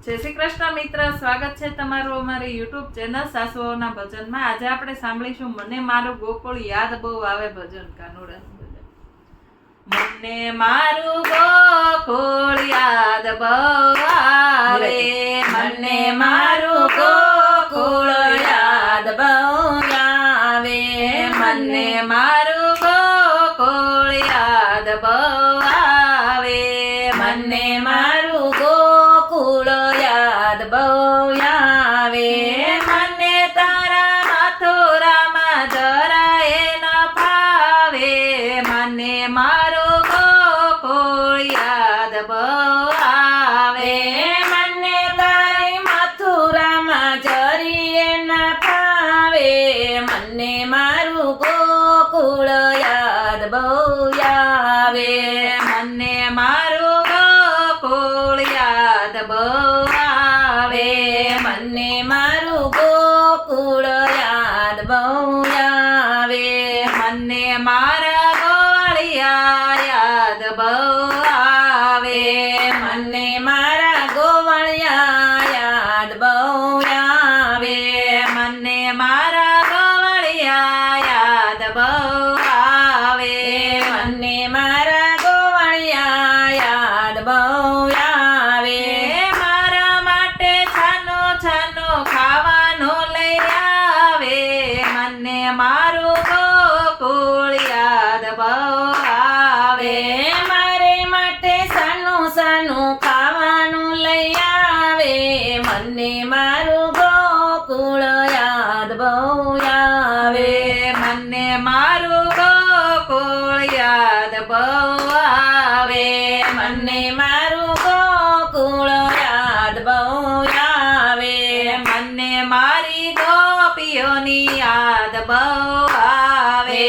જય શ્રી કૃષ્ણ મિત્ર, સ્વાગત છે તમારું અમારી યુટ્યુબ ચેનલ સાસુઓના ભજનમાં. આજે આપણે સાંભળીશું મને મારું ગોકુળ યાદ બહુ આવે ભજન. કાનુડાનું ભજન. મને મારું ગોકુળ યાદ બહુ આવે, મને મારું ગોકુળ યાદ બહુ આવે, મને મારું ગોકુળ યાદ બહુ આવે, મને મારું ગોકુળ યાદ બહુ આવે, મને તારા મથુરામાં જરાય ન ફાવે, મને મારું ગોકુળ યાદ બહુ આવે, મને તારી મથુરામાં જરીએ ન ફાવે, મને મારું ગોકુળ યાદ બહુ આવે, મને મારું ગોકુળ યાદ બહુ આવે, મને મારું ગોકુળ યાદ બહુ આવે, મને મારા ગોવાળિયા યાદ બહુ આવે, મને મારા ગોવાળિયા યાદ બહુ આવે, મને મારા ગોવાળિયા યાદ બહુ આવે, મને મારા ગોવાળિયા યાદ બહુ આવે, મારા માટે છાનો છાનો ખાવાનું લઈ આવે, મને મારું ગોકુળ યાદ બહુ આવે, મારે માટે સાનું સાનું ખાવાનું લઈ આવે, મને મારું ગોકુળ યાદ બહુ આવે, મને મારું ગોકુળ યાદ બહુ આવે, મને મારું ગોકુળ યાદ બહુ આવે, મને મારી ગોપીઓની યાદ બહુ આવે,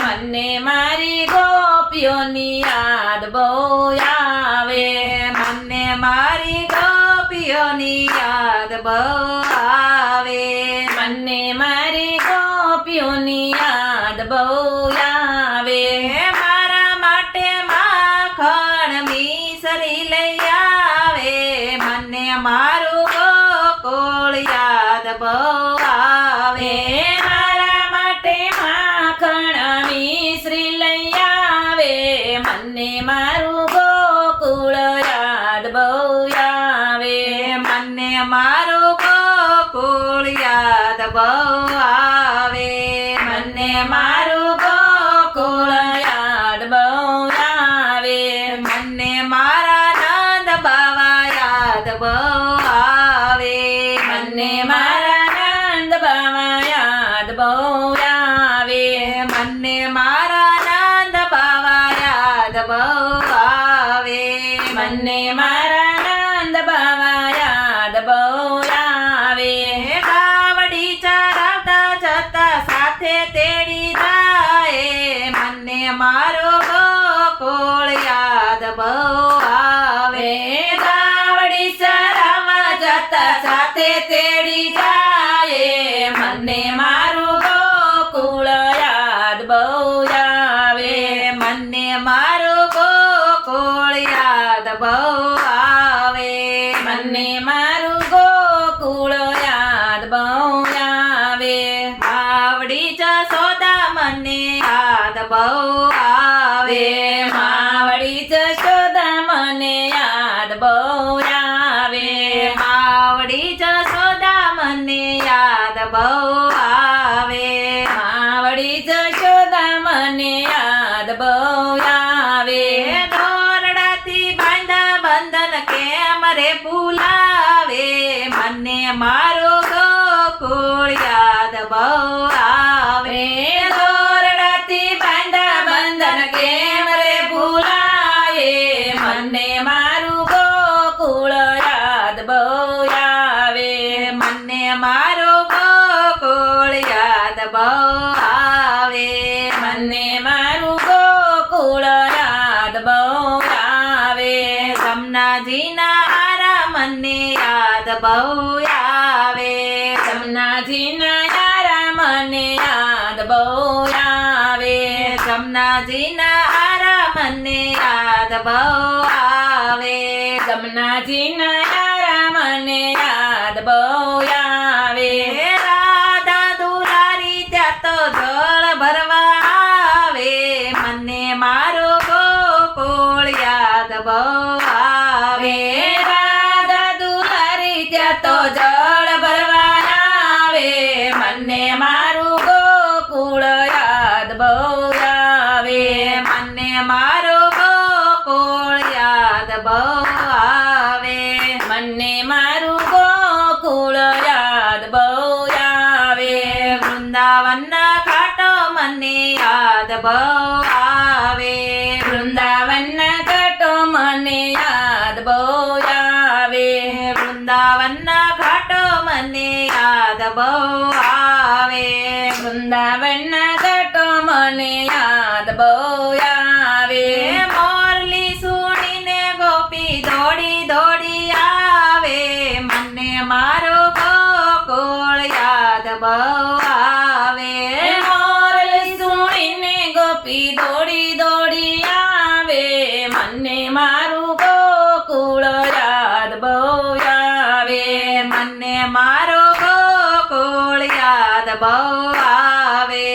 મને મારી ગોપીઓની યાદ બહુ આવે, મને મારી ગોપીઓની યાદ બહુ આવે, મને મારી ગોપીઓની યાદ બહુ આવે, મારા માટે માખણ મિસરી લઈ આવે, મને મારું ગોકુળ યાદ બહુ આવે, મારા માટે માખણ મિસરી લઈ આવે, મને મારું ગોકુળ યાદ બહુ આવે, મને મારું ગોકુળ યાદ બહુ આવે, મને મારું ગોકુળ યાદ બહુ આવે, મને મારા નંદ બાવા યાદ બહુ આવે, મને મારા નંદ બાવા યાદ બહુ આવે, મને મારા નંદ બાવા યાદ બહુ આવે, મને મારા નંદ બાવા યાદ બહુ આવે, ગાવડી ચરાવતા જતા સાથે તેડી જાય, મને મારું ગોકુળ યાદ બહુ આવે, ગાવડી ચરાવવા જતા સાથે તેડી જાય, મને મારું ગોકુળ યાદ બહુ આવે, મને મારું ગોકુળ યાદ બહુ આવે, મને મારું ગોકુળ યાદ બહુ આવે, માવડી જશોદા મને યાદ બહુ આવે, માવડી જશોદા મને યાદ બહુ આવે, માવડી જશોદા મને યાદ બહુ આવે, માવડી જશોદા મને યાદ બહુ આવે, દોરડાથી બાંધા બંધન કેમ રે ભૂલાવે, મને મારું ગોકુળ યાદ બહુ આવે, દોરડાથી બાંધા બંધન કેમ રે ભૂલાવે, મને મારું ગોકુળ યાદ બહુ આવે, મને મારું ગોકુળ યાદ બહુ આવે, મને મારું ગોકુળ યાદ બહુ આવે, સમનાજીના આરા મને યાદ બહુ આવે, સમનાજીના આરા મને યાદ બહુ આવે, સમનાજીના આરા મને યાદ બહુ આવે, સમનાજીના આરા મને તો જળ ભરવા આવે મને મારું ગોકુળ યાદ બહુ આવે મને મારું ગોકુળ યાદ બહુ આવે મને મારું ગોકુળ યાદ બહુ આવે વૃંદાવનના ઘાટો મને યાદ બહુ આવે વૃંદાવનના ઘાટો મને યાદ બહુ આવે વૃંદાવનના ઘાટો મને યાદ બહુ આવે વૃંદાવનના ઘાટો મને યાદ બહુ આવે મોરલી સુણીને ગોપી દોડી દોડી આવે મને મારો ગોકુળ યાદ બહુ આવે મોરલી સુણીને ગોપી દોડી દોડી આવે મને મારું ગોકુળ યાદ બહુ આવે મને મારો ગોકુળ યાદ બહુ આવે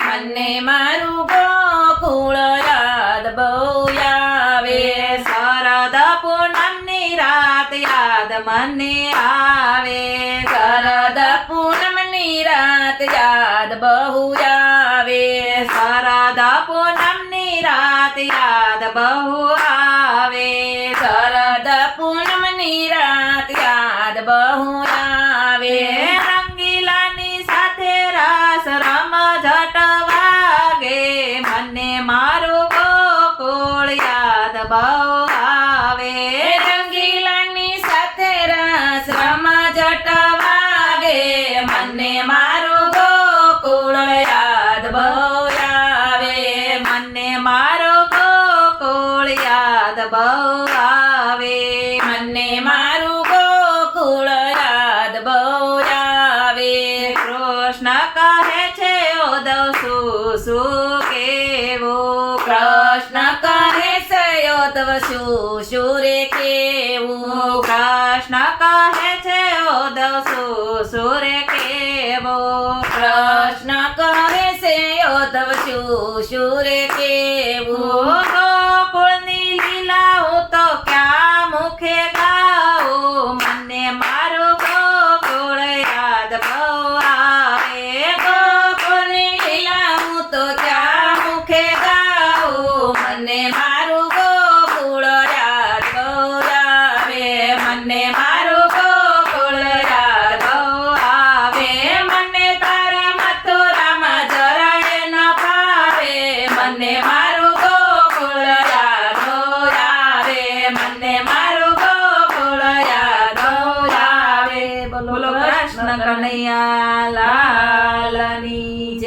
મને મારું ગોકુળ યાદ બહુ આવે શરદ પૂનમની રાત યાદ મને આવે શરદ પૂનમની રાત યાદ બહુ આવે શરદ પૂનમની રાત યાદ બહુ આવે શરદ પૂનમની રાત યાદ બહુ આવે રંગીલાની સાથે રાસ રમઝટ વાગે મને મારું ગોકુળ યાદ બહુ આવે રંગીલાની સાથે રાસ રમઝટ વાગે મને મારું ગોકુળ યાદ બહુ આવે મને મારો ગોકુળ યાદ બહુ આવે મને મારું ગોકુળ યાદ બહુ આવે કૃષ્ણ કહે છે ઓદવ શું કેવું કૃષ્ણ કહે છે યોતવ શું રે કેવું કૃષ્ણ કહે છે ઓદવ સુરે કેવું કૃષ્ણ કહે છે યોતવ શું રે કેવું ગોકુળની લીલા હું તો ક્યાં મુખે ગાઉં મને મારું ગોકુળ યાદ બહુ આવે ગોકુળની લીલા હું તો ક્યાં મુખે ગાઉં મને મારું ગોકુળ યાદ બહુ આવે મને મારું ગોકુળ યાદ બહુ આવે મને તારા મથુરામાં જરાય ન ફાવે મને મારું ગોકુળ યાદ બહુ આવે મને મારું ગોકુળ યાદ બહુ આવે બોલો કૃષ્ણ કનૈયા લાલની